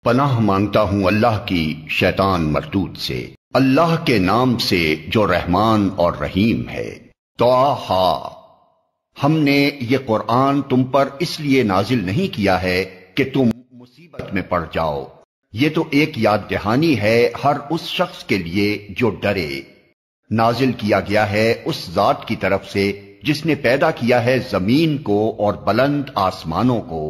پناہ مانگتا ہوں اللہ کی شیطان مردود سے، اللہ کے نام سے جو رحمان اور رحیم ہے۔ طٰہٰ، ہم نے یہ قرآن تم پر اس لیے نازل نہیں کیا ہے کہ تم مصیبت میں پڑ جاؤ، یہ تو ایک یاد دہانی ہے ہر اس شخص کے لیے جو ڈرے۔ نازل کیا گیا ہے اس ذات کی طرف سے جس نے پیدا کیا ہے زمین کو اور بلند آسمانوں کو،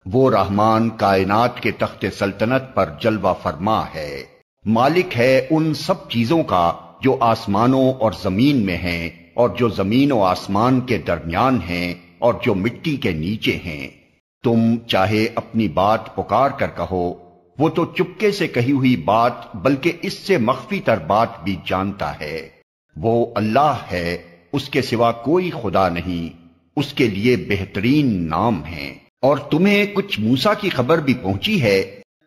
وہ رحمان کائنات کے تخت سلطنت پر جلوہ فرما ہے، مالک ہے ان سب چیزوں کا جو آسمانوں اور زمین میں ہیں اور جو زمین و آسمان کے درمیان ہیں اور جو مٹی کے نیچے ہیں۔ تم چاہے اپنی بات پکار کر کہو، وہ تو چپکے سے کہی ہوئی بات بلکہ اس سے مخفی تر بات بھی جانتا ہے۔ وہ اللہ ہے، اس کے سوا کوئی خدا نہیں، اس کے لیے بہترین نام ہیں۔ اور تمہیں کچھ موسیٰ کی خبر بھی پہنچی ہے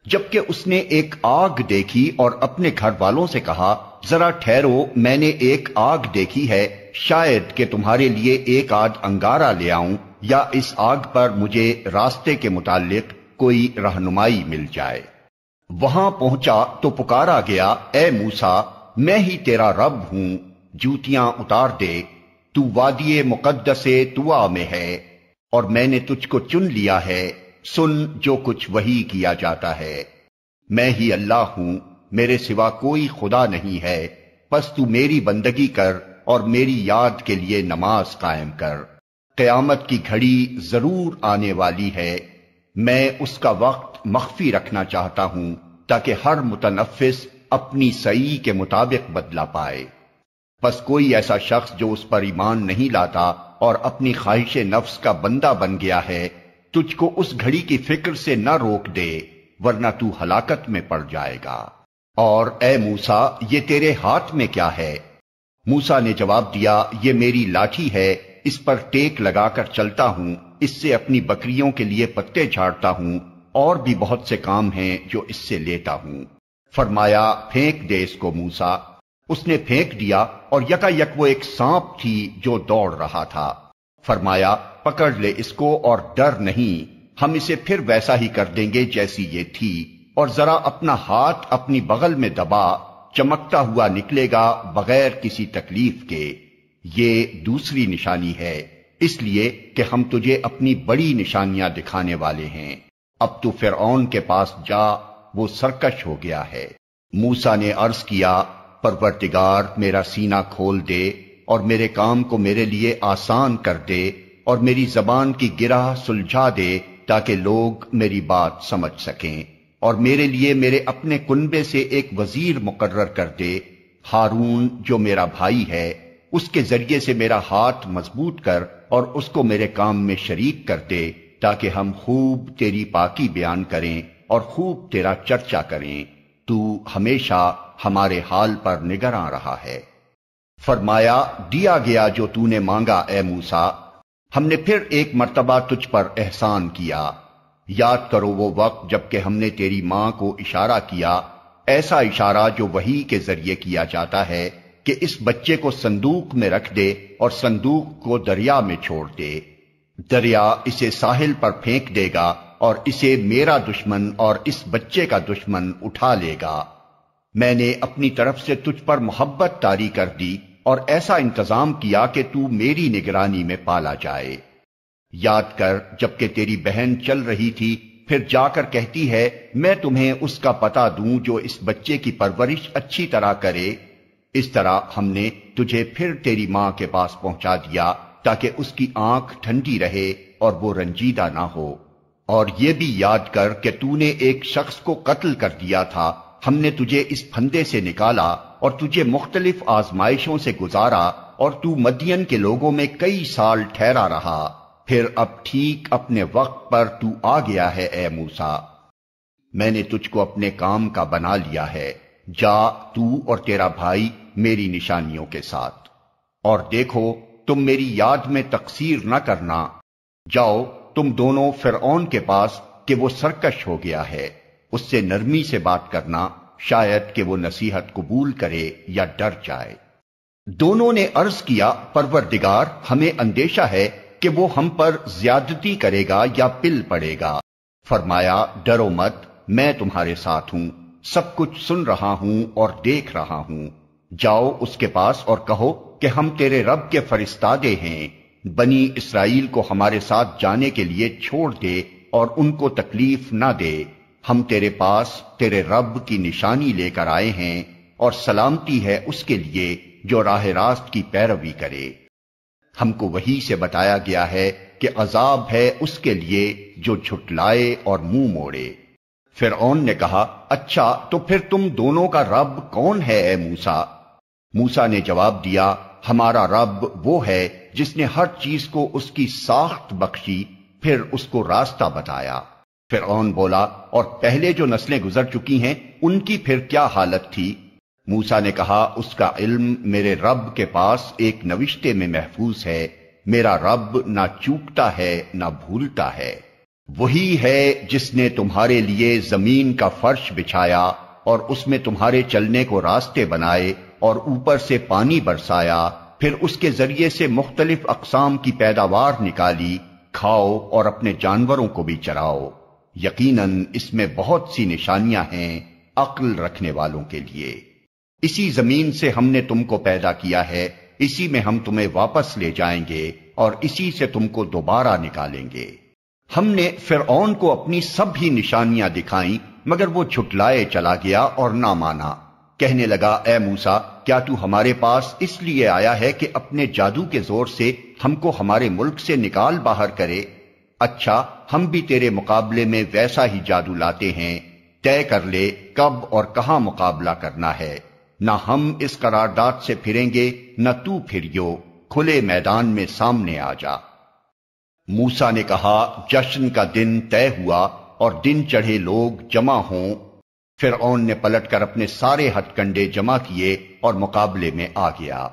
جبکہ اس نے ایک آگ دیکھی اور اپنے گھر والوں سے کہا، ذرا ٹھہرو، میں نے ایک آگ دیکھی ہے، شاید کہ تمہارے لیے ایک آدھ انگارہ لے آؤں یا اس آگ پر مجھے راستے کے متعلق کوئی رہنمائی مل جائے۔ وہاں پہنچا تو پکارا گیا، اے موسیٰ، میں ہی تیرا رب ہوں، جوتیاں اتار دے، تو وادی مقدس طویٰ میں ہے اور میں نے تجھ کو چن لیا ہے، سن جو کچھ وحی کیا جاتا ہے۔ میں ہی اللہ ہوں، میرے سوا کوئی خدا نہیں ہے، پس تو میری بندگی کر اور میری یاد کے لیے نماز قائم کر۔ قیامت کی گھڑی ضرور آنے والی ہے، میں اس کا وقت مخفی رکھنا چاہتا ہوں تاکہ ہر متنفس اپنی سعی کے مطابق بدلہ پائے۔ پس کوئی ایسا شخص جو اس پر ایمان نہیں لاتا اور اپنی خواہش نفس کا بندہ بن گیا ہے، تجھ کو اس گھڑی کی فکر سے نہ روک دے، ورنہ تو ہلاکت میں پڑ جائے گا۔ اور اے موسیٰ، یہ تیرے ہاتھ میں کیا ہے؟ موسیٰ نے جواب دیا، یہ میری لاٹھی ہے، اس پر ٹیک لگا کر چلتا ہوں، اس سے اپنی بکریوں کے لیے پتے جھاڑتا ہوں، اور بھی بہت سے کام ہیں جو اس سے لیتا ہوں۔ فرمایا، پھینک دے اس کو موسیٰ۔ اس نے پھینک دیا اور یکا یک وہ ایک سانپ تھی جو دوڑ رہا تھا۔ فرمایا، پکڑ لے اس کو اور ڈر نہیں، ہم اسے پھر ویسا ہی کر دیں گے جیسی یہ تھی، اور ذرا اپنا ہاتھ اپنی بغل میں دبا، چمکتا ہوا نکلے گا بغیر کسی تکلیف کے۔ یہ دوسری نشانی ہے، اس لیے کہ ہم تجھے اپنی بڑی نشانیاں دکھانے والے ہیں۔ اب تو فرعون کے پاس جا، وہ سرکش ہو گیا ہے۔ موسیٰ نے عرض کیا، پروردگار، میرا سینہ کھول دے اور میرے کام کو میرے لیے آسان کر دے اور میری زبان کی گرہ سلجھا دے تاکہ لوگ میری بات سمجھ سکیں، اور میرے لیے میرے اپنے کنبے سے ایک وزیر مقرر کر دے، ہارون جو میرا بھائی ہے، اس کے ذریعے سے میرا ہاتھ مضبوط کر اور اس کو میرے کام میں شریک کر دے تاکہ ہم خوب تیری پاکی بیان کریں اور خوب تیرا چرچا کریں، تو ہمیشہ ہمارے حال پر نگراں رہا ہے۔ فرمایا، دیا گیا جو تو نے مانگا اے موسیٰ، ہم نے پھر ایک مرتبہ تجھ پر احسان کیا۔ یاد کرو وہ وقت جب کہ ہم نے تیری ماں کو اشارہ کیا، ایسا اشارہ جو وحی کے ذریعے کیا جاتا ہے کہ اس بچے کو صندوق میں رکھ دے اور صندوق کو دریا میں چھوڑ دے، دریا اسے ساحل پر پھینک دے گا اور اسے میرا دشمن اور اس بچے کا دشمن اٹھا لے گا۔ میں نے اپنی طرف سے تجھ پر محبت طاری کر دی اور ایسا انتظام کیا کہ تو میری نگرانی میں پالا جائے۔ یاد کر جبکہ تیری بہن چل رہی تھی، پھر جا کر کہتی ہے، میں تمہیں اس کا پتہ دوں جو اس بچے کی پرورش اچھی طرح کرے۔ اس طرح ہم نے تجھے پھر تیری ماں کے پاس پہنچا دیا تاکہ اس کی آنکھ ٹھنڈی رہے اور وہ رنجیدہ نہ ہو۔ اور یہ بھی یاد کر کہ تو نے ایک شخص کو قتل کر دیا تھا، ہم نے تجھے اس پھندے سے نکالا اور تجھے مختلف آزمائشوں سے گزارا اور تو مدین کے لوگوں میں کئی سال ٹھہرا رہا، پھر اب ٹھیک اپنے وقت پر تو آ گیا ہے اے موسیٰ۔ میں نے تجھ کو اپنے کام کا بنا لیا ہے، جا تو اور تیرا بھائی میری نشانیوں کے ساتھ، اور دیکھو تم میری یاد میں تقصیر نہ کرنا۔ جاؤ تم دونوں فرعون کے پاس کہ وہ سرکش ہو گیا ہے، اس سے نرمی سے بات کرنا، شاید کہ وہ نصیحت قبول کرے یا ڈر جائے۔ دونوں نے عرض کیا، پروردگار، ہمیں اندیشہ ہے کہ وہ ہم پر زیادتی کرے گا یا پل پڑے گا۔ فرمایا، ڈرو مت، میں تمہارے ساتھ ہوں، سب کچھ سن رہا ہوں اور دیکھ رہا ہوں۔ جاؤ اس کے پاس اور کہو کہ ہم تیرے رب کے فرستادے ہیں، بنی اسرائیل کو ہمارے ساتھ جانے کے لیے چھوڑ دے اور ان کو تکلیف نہ دے۔ ہم تیرے پاس تیرے رب کی نشانی لے کر آئے ہیں، اور سلامتی ہے اس کے لیے جو راہ راست کی پیروی کرے۔ ہم کو وحی سے بتایا گیا ہے کہ عذاب ہے اس کے لیے جو جھٹلائے اور منہ موڑے۔ فرعون نے کہا، اچھا تو پھر تم دونوں کا رب کون ہے اے موسیٰ؟ موسیٰ نے جواب دیا، ہمارا رب وہ ہے جس نے ہر چیز کو اس کی ساخت بخشی، پھر اس کو راستہ بتایا۔ فرعون بولا، اور پہلے جو نسلیں گزر چکی ہیں ان کی پھر کیا حالت تھی؟ موسیٰ نے کہا، اس کا علم میرے رب کے پاس ایک نوشتے میں محفوظ ہے، میرا رب نہ چوکتا ہے نہ بھولتا ہے۔ وہی ہے جس نے تمہارے لیے زمین کا فرش بچھایا اور اس میں تمہارے چلنے کو راستے بنائے اور اوپر سے پانی برسایا، پھر اس کے ذریعے سے مختلف اقسام کی پیداوار نکالی، کھاؤ اور اپنے جانوروں کو بھی چراؤ۔ یقیناً اس میں بہت سی نشانیاں ہیں عقل رکھنے والوں کے لیے۔ اسی زمین سے ہم نے تم کو پیدا کیا ہے، اسی میں ہم تمہیں واپس لے جائیں گے اور اسی سے تم کو دوبارہ نکالیں گے۔ ہم نے فرعون کو اپنی سب ہی نشانیاں دکھائیں، مگر وہ جھٹلائے چلا گیا اور نہ مانا۔ کہنے لگا، اے موسیٰ، کیا تو ہمارے پاس اس لیے آیا ہے کہ اپنے جادو کے زور سے ہم کو ہمارے ملک سے نکال باہر کرے؟ اچھا، ہم بھی تیرے مقابلے میں ویسا ہی جادو لاتے ہیں، طے کر لے کب اور کہاں مقابلہ کرنا ہے۔ نہ ہم اس قرارداد سے پھریں گے نہ تو پھریو، کھلے میدان میں سامنے آ جا۔ موسیٰ نے کہا، جشن کا دن طے ہوا اور دن چڑھے لوگ جمع ہوں۔ فرعون نے پلٹ کر اپنے سارے ہتھ کنڈے جمع کیے اور مقابلے میں آ گیا۔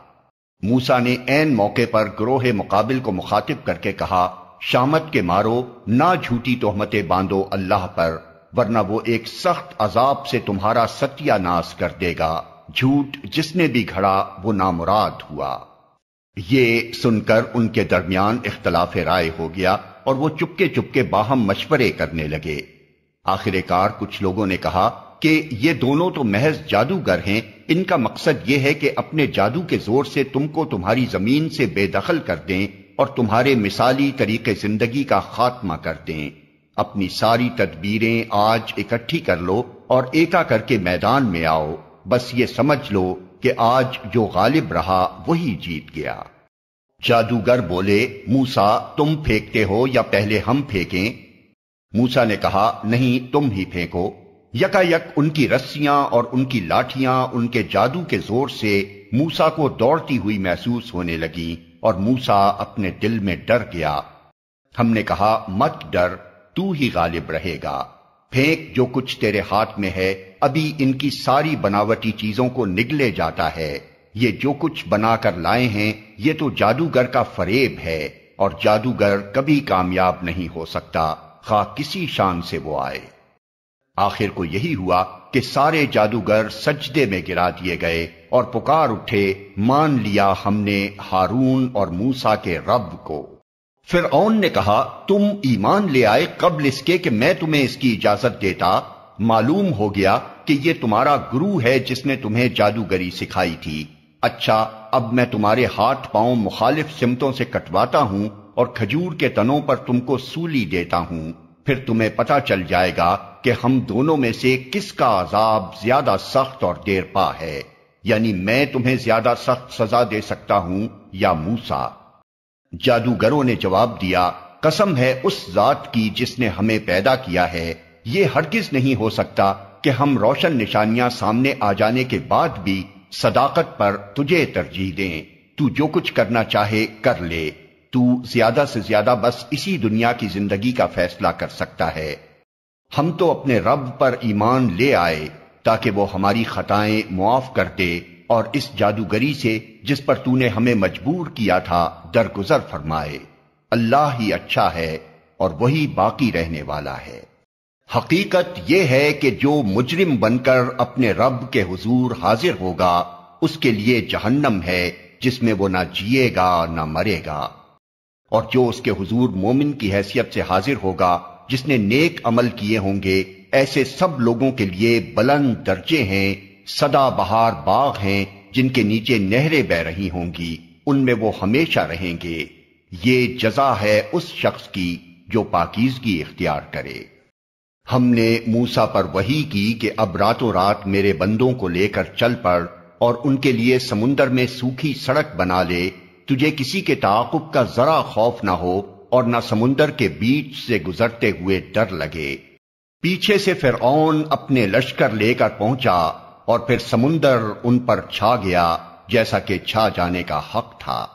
موسیٰ نے عین موقع پر گروہ مقابل کو مخاطب کر کے کہا، شامت کے مارو، نہ جھوٹی تہمتیں باندھو اللہ پر، ورنہ وہ ایک سخت عذاب سے تمہارا ستیہ ناش کر دے گا۔ جھوٹ جس نے بھی گھڑا وہ نامراد ہوا۔ یہ سن کر ان کے درمیان اختلاف رائے ہو گیا اور وہ چپکے چپکے باہم مشورے کرنے لگے۔ آخر کار کچھ لوگوں نے کہا کہ یہ دونوں تو محض جادوگر ہیں، ان کا مقصد یہ ہے کہ اپنے جادو کے زور سے تم کو تمہاری زمین سے بے دخل کر دیں اور تمہارے مثالی طریقے زندگی کا خاتمہ کر دیں۔ اپنی ساری تدبیریں آج اکٹھی کر لو اور ایکا کر کے میدان میں آؤ، بس یہ سمجھ لو کہ آج جو غالب رہا وہی جیت گیا۔ جادوگر بولے، موسیٰ تم پھینکتے ہو یا پہلے ہم پھینکیں؟ موسیٰ نے کہا، نہیں تم ہی پھینکو۔ یکا یک ان کی رسیاں اور ان کی لاٹھیاں ان کے جادو کے زور سے موسیٰ کو دوڑتی ہوئی محسوس ہونے لگی اور موسیٰ اپنے دل میں ڈر گیا۔ ہم نے کہا، مت ڈر، تو ہی غالب رہے گا، پھینک جو کچھ تیرے ہاتھ میں ہے، ابھی ان کی ساری بناوٹی چیزوں کو نگلے جاتا ہے۔ یہ جو کچھ بنا کر لائے ہیں یہ تو جادوگر کا فریب ہے، اور جادوگر کبھی کامیاب نہیں ہو سکتا، خواہ کسی شان سے وہ آئے۔ آخر کو یہی ہوا کہ سارے جادوگر سجدے میں گرا دیے گئے اور پکار اٹھے، مان لیا ہم نے ہارون اور موسیٰ کے رب کو۔ فرعون نے کہا، تم ایمان لے آئے قبل اس کے کہ میں تمہیں اس کی اجازت دیتا؟ معلوم ہو گیا کہ یہ تمہارا گرو ہے جس نے تمہیں جادوگری سکھائی تھی۔ اچھا، اب میں تمہارے ہاتھ پاؤں مخالف سمتوں سے کٹواتا ہوں اور کھجور کے تنوں پر تم کو سولی دیتا ہوں، پھر تمہیں پتہ چل جائے گا کہ ہم دونوں میں سے کس کا عذاب زیادہ سخت اور دیر پا ہے، یعنی میں تمہیں زیادہ سخت سزا دے سکتا ہوں یا موسیٰ۔ جادوگروں نے جواب دیا، قسم ہے اس ذات کی جس نے ہمیں پیدا کیا ہے، یہ ہرگز نہیں ہو سکتا کہ ہم روشن نشانیاں سامنے آ جانے کے بعد بھی صداقت پر تجھے ترجیح دیں۔ تو جو کچھ کرنا چاہے کر لے، تو زیادہ سے زیادہ بس اسی دنیا کی زندگی کا فیصلہ کر سکتا ہے۔ ہم تو اپنے رب پر ایمان لے آئے تاکہ وہ ہماری خطائیں معاف کر دے اور اس جادوگری سے جس پر تو نے ہمیں مجبور کیا تھا درگزر فرمائے۔ اللہ ہی اچھا ہے اور وہی باقی رہنے والا ہے۔ حقیقت یہ ہے کہ جو مجرم بن کر اپنے رب کے حضور حاضر ہوگا اس کے لیے جہنم ہے جس میں وہ نہ جیے گا نہ مرے گا، اور جو اس کے حضور مومن کی حیثیت سے حاضر ہوگا جس نے نیک عمل کیے ہوں گے ایسے سب لوگوں کے لیے بلند درجے ہیں، سدا بہار باغ ہیں جن کے نیچے نہریں بہ رہی ہوں گی، ان میں وہ ہمیشہ رہیں گے۔ یہ جزا ہے اس شخص کی جو پاکیزگی اختیار کرے۔ ہم نے موسیٰ پر وحی کی کہ اب راتوں رات میرے بندوں کو لے کر چل پڑ اور ان کے لیے سمندر میں سوکھی سڑک بنا لے، تجھے کسی کے تعاقب کا ذرا خوف نہ ہو اور نہ سمندر کے بیچ سے گزرتے ہوئے ڈر لگے۔ پیچھے سے فرعون اپنے لشکر لے کر پہنچا اور پھر سمندر ان پر چھا گیا جیسا کہ چھا جانے کا حق تھا۔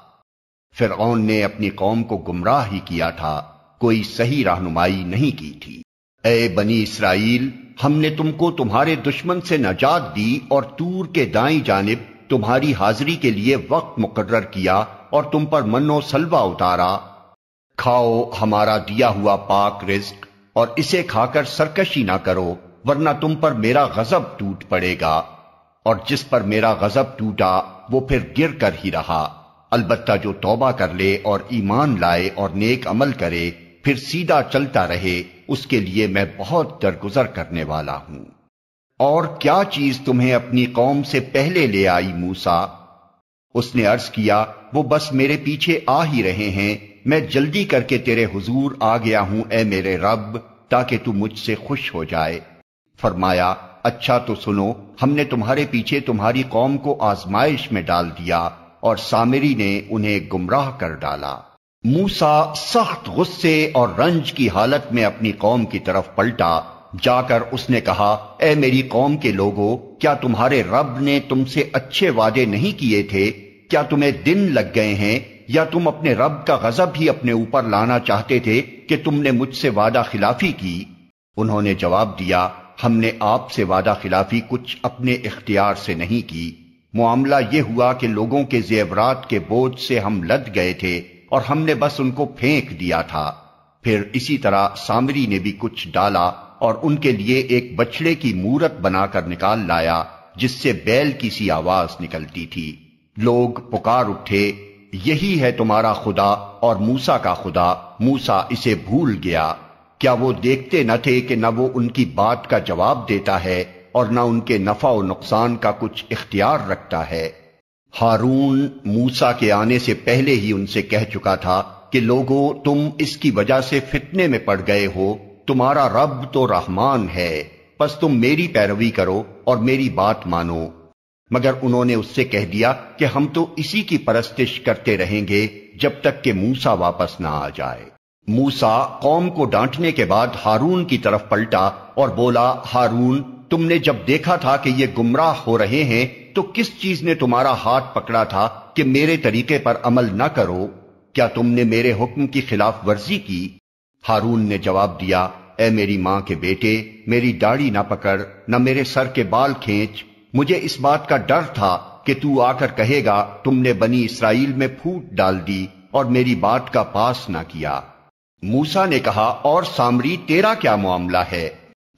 فرعون نے اپنی قوم کو گمراہ ہی کیا تھا، کوئی صحیح رہنمائی نہیں کی تھی۔ اے بنی اسرائیل، ہم نے تم کو تمہارے دشمن سے نجات دی اور طور کے دائیں جانب تمہاری حاضری کے لیے وقت مقرر کیا اور تم پر من و سلوہ اتارا۔ کھاؤ ہمارا دیا ہوا پاک رزق اور اسے کھا کر سرکشی نہ کرو، ورنہ تم پر میرا غضب ٹوٹ پڑے گا، اور جس پر میرا غضب ٹوٹا وہ پھر گر کر ہی رہا۔ البتہ جو توبہ کر لے اور ایمان لائے اور نیک عمل کرے پھر سیدھا چلتا رہے، اس کے لیے میں بہت درگزر کرنے والا ہوں۔ اور کیا چیز تمہیں اپنی قوم سے پہلے لے آئی موسیٰ؟ اس نے عرض کیا، وہ بس میرے پیچھے آ ہی رہے ہیں، میں جلدی کر کے تیرے حضور آ گیا ہوں اے میرے رب، تاکہ تو مجھ سے خوش ہو جائے۔ فرمایا، اچھا تو سنو، ہم نے تمہارے پیچھے تمہاری قوم کو آزمائش میں ڈال دیا اور سامری نے انہیں گمراہ کر ڈالا۔ موسیٰ سخت غصے اور رنج کی حالت میں اپنی قوم کی طرف پلٹا، جا کر اس نے کہا، اے میری قوم کے لوگو، کیا تمہارے رب نے تم سے اچھے وعدے نہیں کیے تھے؟ کیا تمہیں دن لگ گئے ہیں، یا تم اپنے رب کا غضب ہی اپنے اوپر لانا چاہتے تھے کہ تم نے مجھ سے وعدہ خلافی کی؟ انہوں نے جواب دیا، ہم نے آپ سے وعدہ خلافی کچھ اپنے اختیار سے نہیں کی، معاملہ یہ ہوا کہ لوگوں کے زیورات کے بوجھ سے ہم لد گئے تھے اور ہم نے بس ان کو پھینک دیا تھا۔ پھر اسی طرح سامری نے بھی کچھ ڈالا اور ان کے لیے ایک بچڑے کی مورت بنا کر نکال لایا جس سے بیل کی سی آواز نکلتی تھی۔ لوگ پکار اٹھے، یہی ہے تمہارا خدا اور موسیٰ کا خدا، موسیٰ اسے بھول گیا۔ کیا وہ دیکھتے نہ تھے کہ نہ وہ ان کی بات کا جواب دیتا ہے اور نہ ان کے نفع و نقصان کا کچھ اختیار رکھتا ہے؟ ہارون موسیٰ کے آنے سے پہلے ہی ان سے کہہ چکا تھا کہ لوگو، تم اس کی وجہ سے فتنے میں پڑ گئے ہو، تمہارا رب تو رحمان ہے، پس تم میری پیروی کرو اور میری بات مانو۔ مگر انہوں نے اس سے کہہ دیا کہ ہم تو اسی کی پرستش کرتے رہیں گے جب تک کہ موسیٰ واپس نہ آ جائے۔ موسیٰ قوم کو ڈانٹنے کے بعد ہارون کی طرف پلٹا اور بولا، ہارون، تم نے جب دیکھا تھا کہ یہ گمراہ ہو رہے ہیں تو کس چیز نے تمہارا ہاتھ پکڑا تھا کہ میرے طریقے پر عمل نہ کرو؟ کیا تم نے میرے حکم کی خلاف ورزی کی؟ ہارون نے جواب دیا، اے میری ماں کے بیٹے، میری داڑھی نہ پکڑ، نہ میرے سر کے بال کھینچ، مجھے اس بات کا ڈر تھا کہ تو آ کر کہے گا تم نے بنی اسرائیل میں پھوٹ ڈال دی اور میری بات کا پاس نہ کیا۔ موسیٰ نے کہا، اور سامری تیرا کیا معاملہ ہے؟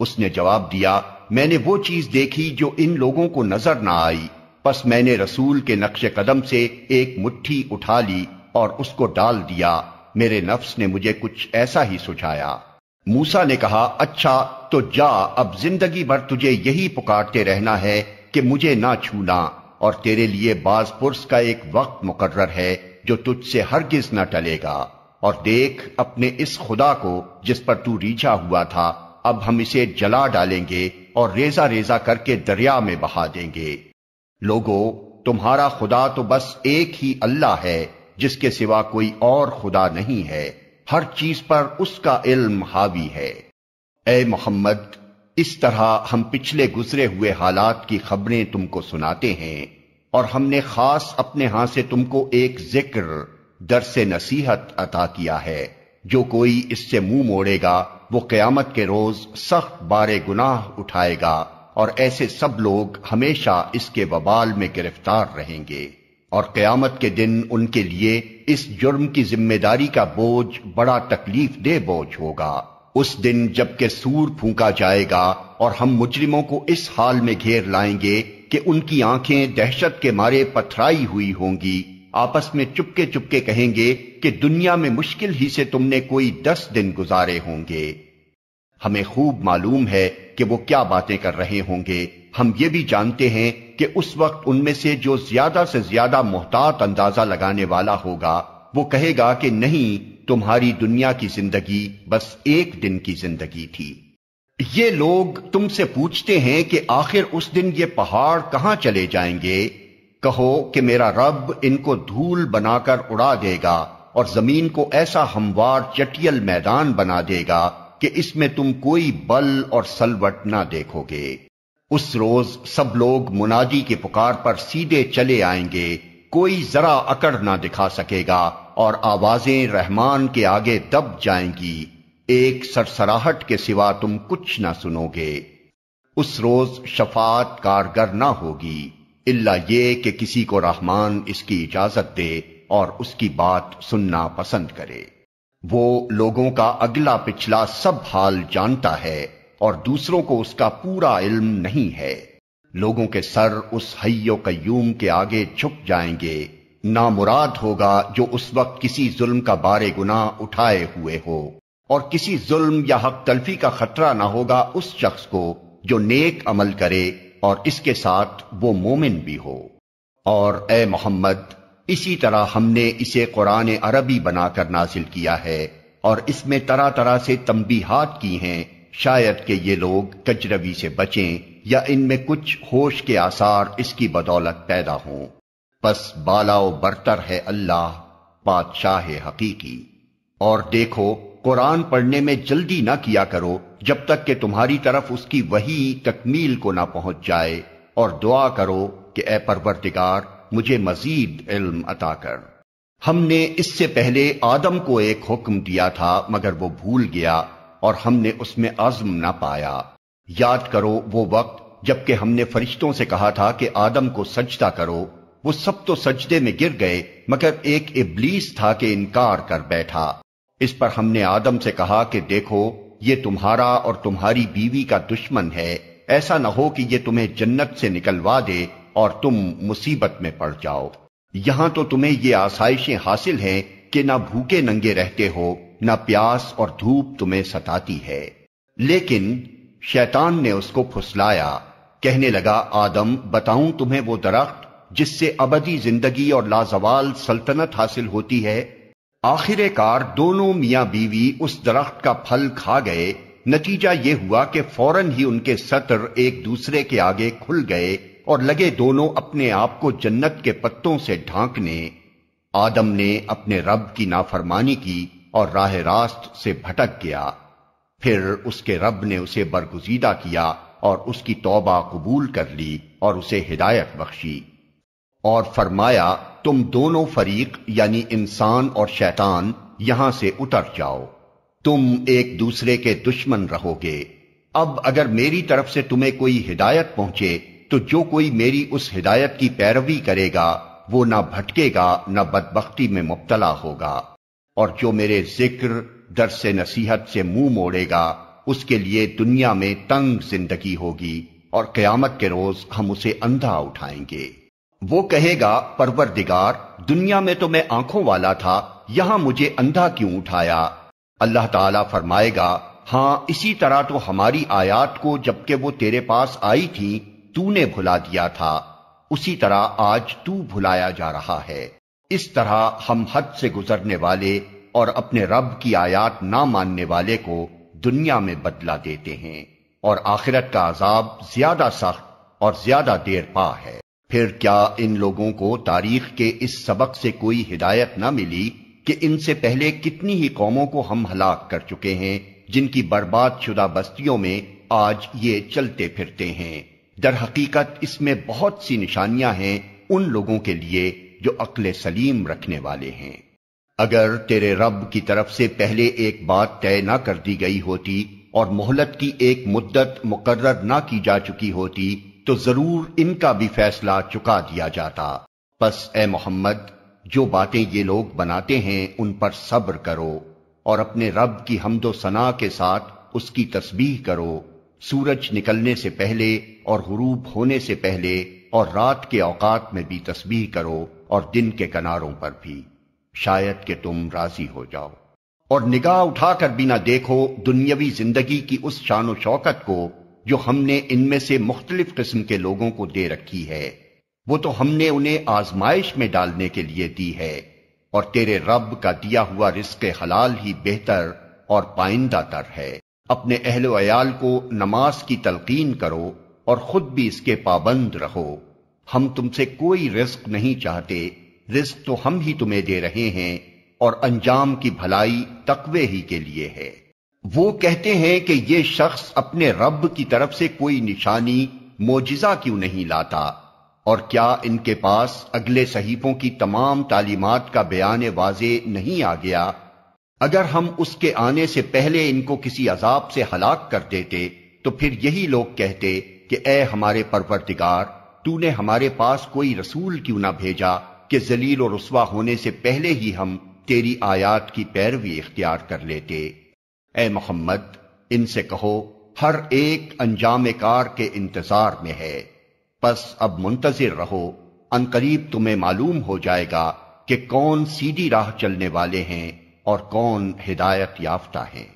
اس نے جواب دیا، میں نے وہ چیز دیکھی جو ان لوگوں کو نظر نہ آئی، پس میں نے رسول کے نقش قدم سے ایک مٹھی اٹھا لی اور اس کو ڈال دیا، میرے نفس نے مجھے کچھ ایسا ہی سجھایا۔ موسیٰ نے کہا، اچھا تو جا، اب زندگی بھر تجھے یہی پکارتے رہنا ہے کہ مجھے نہ چھونا، اور تیرے لیے باز پرس کا ایک وقت مقرر ہے جو تجھ سے ہرگز نہ ٹلے گا، اور دیکھ اپنے اس خدا کو جس پر تو ریجھا ہوا تھا، اب ہم اسے جلا ڈالیں گے اور ریزہ ریزہ کر کے دریا میں بہا دیں گے۔ لوگو، تمہارا خدا تو بس ایک ہی اللہ ہے، جس کے سوا کوئی اور خدا نہیں ہے، ہر چیز پر اس کا علم حاوی ہے۔ اے محمد، اس طرح ہم پچھلے گزرے ہوئے حالات کی خبریں تم کو سناتے ہیں، اور ہم نے خاص اپنے ہاں سے تم کو ایک ذکر، درس نصیحت عطا کیا ہے۔ جو کوئی اس سے منہ موڑے گا وہ قیامت کے روز سخت بارے گناہ اٹھائے گا، اور ایسے سب لوگ ہمیشہ اس کے وبال میں گرفتار رہیں گے، اور قیامت کے دن ان کے لیے اس جرم کی ذمہ داری کا بوجھ بڑا تکلیف دہ بوجھ ہوگا۔ اس دن جب کہ سور پھونکا جائے گا اور ہم مجرموں کو اس حال میں گھیر لائیں گے کہ ان کی آنکھیں دہشت کے مارے پتھرائی ہوئی ہوں گی، آپس میں چپکے چپکے کہیں گے کہ دنیا میں مشکل ہی سے تم نے کوئی 10 دن گزارے ہوں گے۔ ہمیں خوب معلوم ہے کہ وہ کیا باتیں کر رہے ہوں گے، ہم یہ بھی جانتے ہیں کہ اس وقت ان میں سے جو زیادہ سے زیادہ محتاط اندازہ لگانے والا ہوگا وہ کہے گا کہ نہیں، تمہاری دنیا کی زندگی بس ایک دن کی زندگی تھی۔ یہ لوگ تم سے پوچھتے ہیں کہ آخر اس دن یہ پہاڑ کہاں چلے جائیں گے؟ کہو کہ میرا رب ان کو دھول بنا کر اڑا دے گا اور زمین کو ایسا ہموار چٹیل میدان بنا دے گا کہ اس میں تم کوئی بل اور سلوٹ نہ دیکھو گے۔ اس روز سب لوگ منادی کی پکار پر سیدھے چلے آئیں گے، کوئی ذرا اکڑ نہ دکھا سکے گا اور آوازیں رحمان کے آگے دب جائیں گی، ایک سرسراہٹ کے سوا تم کچھ نہ سنو گے۔ اس روز شفاعت کارگر نہ ہوگی الا یہ کہ کسی کو رحمان اس کی اجازت دے اور اس کی بات سننا پسند کرے۔ وہ لوگوں کا اگلا پچھلا سب حال جانتا ہے اور دوسروں کو اس کا پورا علم نہیں ہے۔ لوگوں کے سر اس حی و قیوم کے آگے جھک جائیں گے، نامراد ہوگا جو اس وقت کسی ظلم کا بار گناہ اٹھائے ہوئے ہو، اور کسی ظلم یا حق تلفی کا خطرہ نہ ہوگا اس شخص کو جو نیک عمل کرے اور اس کے ساتھ وہ مومن بھی ہو۔ اور اے محمد، اسی طرح ہم نے اسے قرآن عربی بنا کر نازل کیا ہے اور اس میں طرح طرح سے تنبیہات کی ہیں، شاید کہ یہ لوگ کجروی سے بچیں یا ان میں کچھ ہوش کے آثار اس کی بدولت پیدا ہوں۔ پس بالا و برتر ہے اللہ، بادشاہ حقیقی۔ اور دیکھو، قرآن پڑھنے میں جلدی نہ کیا کرو جب تک کہ تمہاری طرف اس کی وحی تکمیل کو نہ پہنچ جائے، اور دعا کرو کہ اے پروردگار مجھے مزید علم عطا کر۔ ہم نے اس سے پہلے آدم کو ایک حکم دیا تھا مگر وہ بھول گیا اور ہم نے اس میں عزم نہ پایا۔ یاد کرو وہ وقت جبکہ ہم نے فرشتوں سے کہا تھا کہ آدم کو سجدہ کرو، وہ سب تو سجدے میں گر گئے مگر ایک ابلیس تھا کہ انکار کر بیٹھا۔ اس پر ہم نے آدم سے کہا کہ دیکھو، یہ تمہارا اور تمہاری بیوی کا دشمن ہے، ایسا نہ ہو کہ یہ تمہیں جنت سے نکلوا دے اور تم مصیبت میں پڑ جاؤ۔ یہاں تو تمہیں یہ آسائشیں حاصل ہیں کہ نہ بھوکے ننگے رہتے ہو، نہ پیاس اور دھوپ تمہیں ستاتی ہے۔ لیکن شیطان نے اس کو پھسلایا، کہنے لگا آدم، بتاؤں تمہیں وہ درخت جس سے ابدی زندگی اور لازوال سلطنت حاصل ہوتی ہے؟ آخر کار دونوں میاں بیوی اس درخت کا پھل کھا گئے، نتیجہ یہ ہوا کہ فوراً ہی ان کے سطر ایک دوسرے کے آگے کھل گئے اور لگے دونوں اپنے آپ کو جنت کے پتوں سے ڈھانکنے۔ آدم نے اپنے رب کی نافرمانی کی اور راہ راست سے بھٹک گیا، پھر اس کے رب نے اسے برگزیدہ کیا اور اس کی توبہ قبول کر لی اور اسے ہدایت بخشی، اور فرمایا تم دونوں فریق یعنی انسان اور شیطان یہاں سے اتر جاؤ، تم ایک دوسرے کے دشمن رہو گے۔ اب اگر میری طرف سے تمہیں کوئی ہدایت پہنچے تو جو کوئی میری اس ہدایت کی پیروی کرے گا وہ نہ بھٹکے گا نہ بدبختی میں مبتلا ہوگا، اور جو میرے ذکر درس نصیحت سے منہ موڑے گا اس کے لیے دنیا میں تنگ زندگی ہوگی اور قیامت کے روز ہم اسے اندھا اٹھائیں گے۔ وہ کہے گا پروردگار، دنیا میں تو میں آنکھوں والا تھا، یہاں مجھے اندھا کیوں اٹھایا؟ اللہ تعالیٰ فرمائے گا، ہاں اسی طرح تو ہماری آیات کو جبکہ وہ تیرے پاس آئی تھی تو نے بھلا دیا تھا، اسی طرح آج تو بھلایا جا رہا ہے۔ اس طرح ہم حد سے گزرنے والے اور اپنے رب کی آیات نہ ماننے والے کو دنیا میں بدلہ دیتے ہیں، اور آخرت کا عذاب زیادہ سخت اور زیادہ دیر پا ہے۔ پھر کیا ان لوگوں کو تاریخ کے اس سبق سے کوئی ہدایت نہ ملی کہ ان سے پہلے کتنی ہی قوموں کو ہم ہلاک کر چکے ہیں جن کی برباد شدہ بستیوں میں آج یہ چلتے پھرتے ہیں؟ در حقیقت اس میں بہت سی نشانیاں ہیں ان لوگوں کے لیے جو عقل سلیم رکھنے والے ہیں۔ اگر تیرے رب کی طرف سے پہلے ایک بات طے نہ کر دی گئی ہوتی اور مہلت کی ایک مدت مقرر نہ کی جا چکی ہوتی تو ضرور ان کا بھی فیصلہ چکا دیا جاتا۔ پس اے محمد، جو باتیں یہ لوگ بناتے ہیں ان پر صبر کرو اور اپنے رب کی حمد و ثنا کے ساتھ اس کی تسبیح کرو، سورج نکلنے سے پہلے اور غروب ہونے سے پہلے، اور رات کے اوقات میں بھی تسبیح کرو اور دن کے کناروں پر بھی، شاید کہ تم راضی ہو جاؤ۔ اور نگاہ اٹھا کر بھی نہ دیکھو دنیاوی زندگی کی اس شان و شوکت کو جو ہم نے ان میں سے مختلف قسم کے لوگوں کو دے رکھی ہے، وہ تو ہم نے انہیں آزمائش میں ڈالنے کے لیے دی ہے، اور تیرے رب کا دیا ہوا رزق حلال ہی بہتر اور پائندہ تر ہے۔ اپنے اہل و عیال کو نماز کی تلقین کرو اور خود بھی اس کے پابند رہو۔ ہم تم سے کوئی رزق نہیں چاہتے، رزق تو ہم ہی تمہیں دے رہے ہیں، اور انجام کی بھلائی تقوی ہی کے لیے ہے۔ وہ کہتے ہیں کہ یہ شخص اپنے رب کی طرف سے کوئی نشانی، معجزہ کیوں نہیں لاتا، اور کیا ان کے پاس اگلے صحیفوں کی تمام تعلیمات کا بیان واضح نہیں آ گیا؟ اگر ہم اس کے آنے سے پہلے ان کو کسی عذاب سے ہلاک کر دیتے تو پھر یہی لوگ کہتے کہ اے ہمارے پروردگار، تو نے ہمارے پاس کوئی رسول کیوں نہ بھیجا کہ ذلیل و رسوا ہونے سے پہلے ہی ہم تیری آیات کی پیروی اختیار کر لیتے۔ اے محمد، ان سے کہو ہر ایک انجام کار کے انتظار میں ہے، پس اب منتظر رہو، عنقریب تمہیں معلوم ہو جائے گا کہ کون سیدھی راہ چلنے والے ہیں اور کون ہدایت یافتہ ہیں۔